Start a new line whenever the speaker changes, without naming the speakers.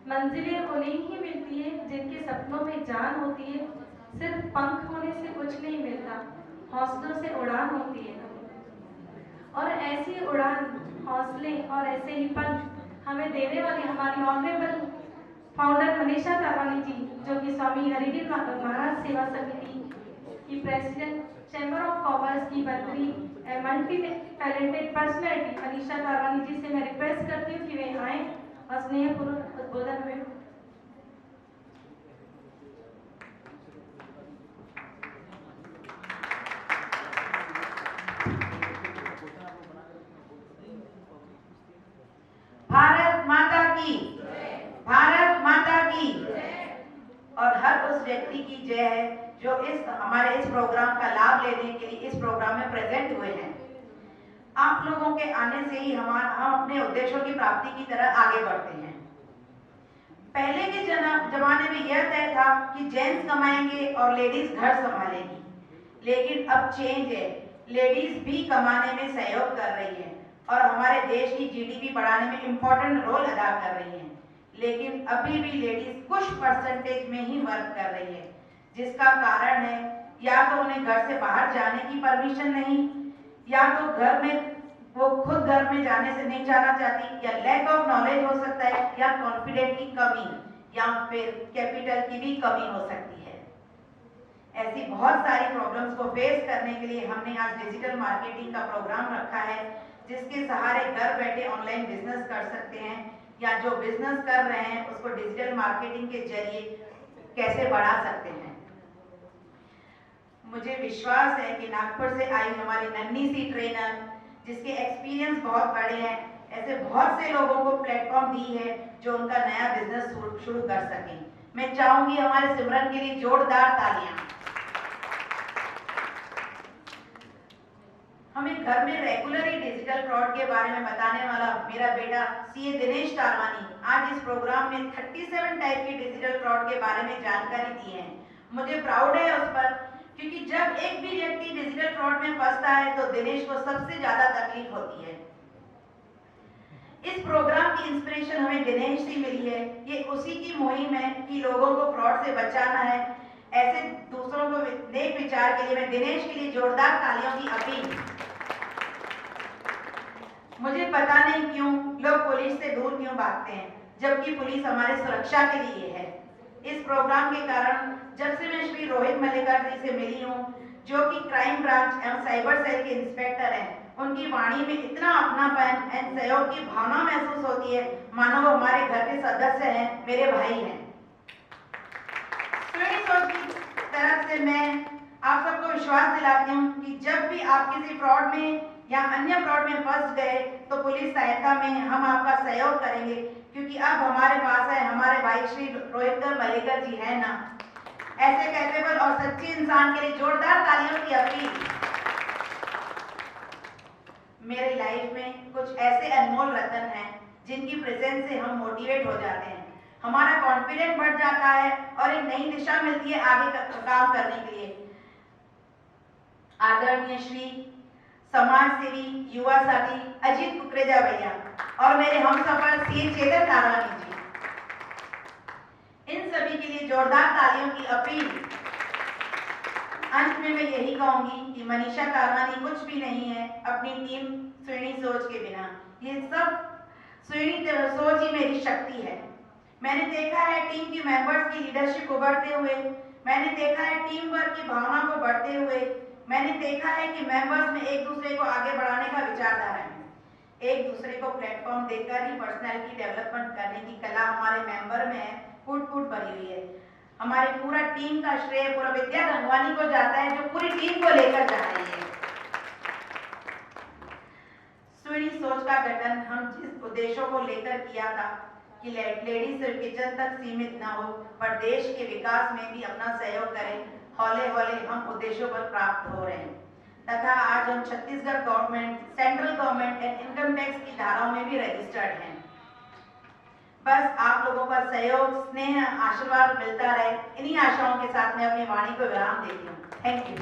मंजिलें उन्हें ही मिलती है जिनके सपनों में जान होती है। सिर्फ पंख होने से कुछ नहीं मिलता, हौसलों से उड़ान होती है। और ऐसी उड़ान, हौसले और ऐसे ही पंख हमें देने वाली हमारी ऑनरेबल फाउंडर मनीषा तारवानी जी, जो कि स्वामी हरिगिर महाराज सेवा समिति की प्रेसिडेंट, चैम्बर ऑफ कॉमर्स की मंत्री, multi talented personality Manisha Tarwani जी से मैं रिक्वेस्ट करती हूँ कि वे आए और स्नेहपूर्वक उद्बोधन में।
भारत माता की, भारत माता की और हर उस व्यक्ति की जय है जो हमारे इस प्रोग्राम का लाभ लेने के लिए इस प्रोग्राम में प्रेजेंट हुए हैं। आप लोगों के आने से ही हम अपने उद्देश्यों की प्राप्ति की तरह आगे बढ़ते हैं। पहले के जमाने में यह तय था कि जेंट्स कमाएंगे और लेडीज घर संभालेंगी, लेकिन अब चेंज है, लेडीज भी कमाने में सहयोग कर रही है और हमारे देश की जीडीपी बढ़ाने में इम्पोर्टेंट रोल अदा कर रही है। लेकिन अभी भी लेडीज कुछ परसेंटेज में ही वर्क कर रही है, जिसका कारण है या तो उन्हें घर से बाहर जाने की परमिशन नहीं, या तो घर में वो खुद घर में जाने से नहीं जाना चाहती, या लैक ऑफ नॉलेज हो सकता है, या कॉन्फिडेंस की कमी, या फिर कैपिटल की भी कमी हो सकती है। ऐसी बहुत सारी प्रॉब्लम्स को फेस करने के लिए हमने आज डिजिटल मार्केटिंग का प्रोग्राम रखा है, जिसके सहारे घर बैठे ऑनलाइन बिजनेस कर सकते हैं, या जो बिजनेस कर रहे हैं उसको डिजिटल मार्केटिंग के जरिए कैसे बढ़ा सकते हैं। मुझे विश्वास है कि नागपुर से आई हमारी नन्ही सी ट्रेनर, जिसके एक्सपीरियंस बहुत बड़े हैं, ऐसे बहुत से लोगों को प्लेटफॉर्म दी है जो उनका नया बिजनेस शुरू कर सकें। मैं चाहूंगी हमारे सिमरन के लिए जोरदार तालियां। हमें घर में रेगुलरली डिजिटल फ्रॉड के बारे में बताने वाला मेरा बेटा सीए दिनेश तारवानी आज इस प्रोग्राम में 37 टाइप के डिजिटल फ्रॉड के बारे में जानकारी दी है। मुझे प्राउड है उस पर, क्योंकि जब एक भी व्यक्ति डिजिटल फ्रॉड में फंसता है तो दिनेश को सबसे ज्यादा तकलीफ होती है। इस प्रोग्राम की इंस्पिरेशन हमें दिनेश से मिली है। ये उसी की मुहिम है कि लोगों को फ्रॉड से बचाना है। ऐसे दूसरों को नेक विचार के लिए मैं दिनेश के लिए जोरदार तालियों की अपील। मुझे पता नहीं क्यों लोग पुलिस से दूर क्यों भागते हैं, जबकि पुलिस हमारे सुरक्षा के लिए है। इस प्रोग्राम के कारण जब से मैं श्री रोहित मल्लिकार जी से मिली हूँ, जो कि क्राइम ब्रांच एवं साइबर सेल के इंस्पेक्टर हैं, उनकी वाणी में इतना अपनापन एवं सहयोग की भावना महसूस होती है मानो वो हमारे घर के सदस्य हैं, मेरे भाई हैं। सोच की तरफ से मैं आप सबको विश्वास दिलाती हूँ कि जब भी आप किसी फ्रॉड में या अन्य फ्रॉड में फंस गए तो पुलिस सहायता में हम आपका सहयोग करेंगे, क्योंकि अब हमारे पास है हमारे भाई श्री रोहित मल्लिकार जी है ना। ऐसे कैपेबल और सच्चे इंसान के लिए जोरदार तालियों की अपील। मेरे लाइफ में कुछ ऐसे अनमोल रतन हैं जिनकी प्रेजेंस से हम मोटिवेट हो जाते हैं, हमारा कॉन्फिडेंस बढ़ जाता है और एक नई दिशा मिलती है आगे काम करने के लिए। आदरणीय श्री समाज सेवी युवा साथी अजीत कुकरेजा भैया और मेरे हमसफर सीए चेतन तारवानी जी, इन सभी के लिए जोरदार तालियों की अपील। अंत में मैं यही कहूंगी कि मनीषा तारवानी कुछ भी नहीं है अपनी टीम स्वेणी सोच के बिना। ये सब स्वेणी सोच ही मेरी शक्ति है। मैंने देखा है टीम के मेंबर्स की लीडरशिप उभरते हुए, मैंने देखा है टीम वर्क की भावना को बढ़ते हुए, मैंने देखा है कि मेंबर्स में एक दूसरे को आगे बढ़ाने का विचारधारा है। एक दूसरे को प्लेटफॉर्म देकर ही पर्सनैलिटी डेवलपमेंट करने की कला हमारे मेंबर में है, फूट फूट भरी हुई है। हमारे पूरा टीम का श्रेय पूरा विद्या गंगवानी को जाता है, जो पूरी टीम को लेकर जा रही है। स्वेणी सोच का गठन हम जिस उद्देश्यों को लेकर किया था कि लेडीज सिर्फ किचन तक सीमित न हो पर देश के विकास में भी अपना सहयोग करें, हौले हौले हम उद्देश्यों पर प्राप्त हो रहे हैं तथा आज हम Chhattisgarh government, central government and income tax की धाराओं में भी रजिस्टर्ड हैं। बस आप लोगों का सहयोग, स्नेह, आशीर्वाद मिलता रहे। इन्हीं आशाओं के साथ मैं अपनी वाणी को विराम देती हूँ। Thank you.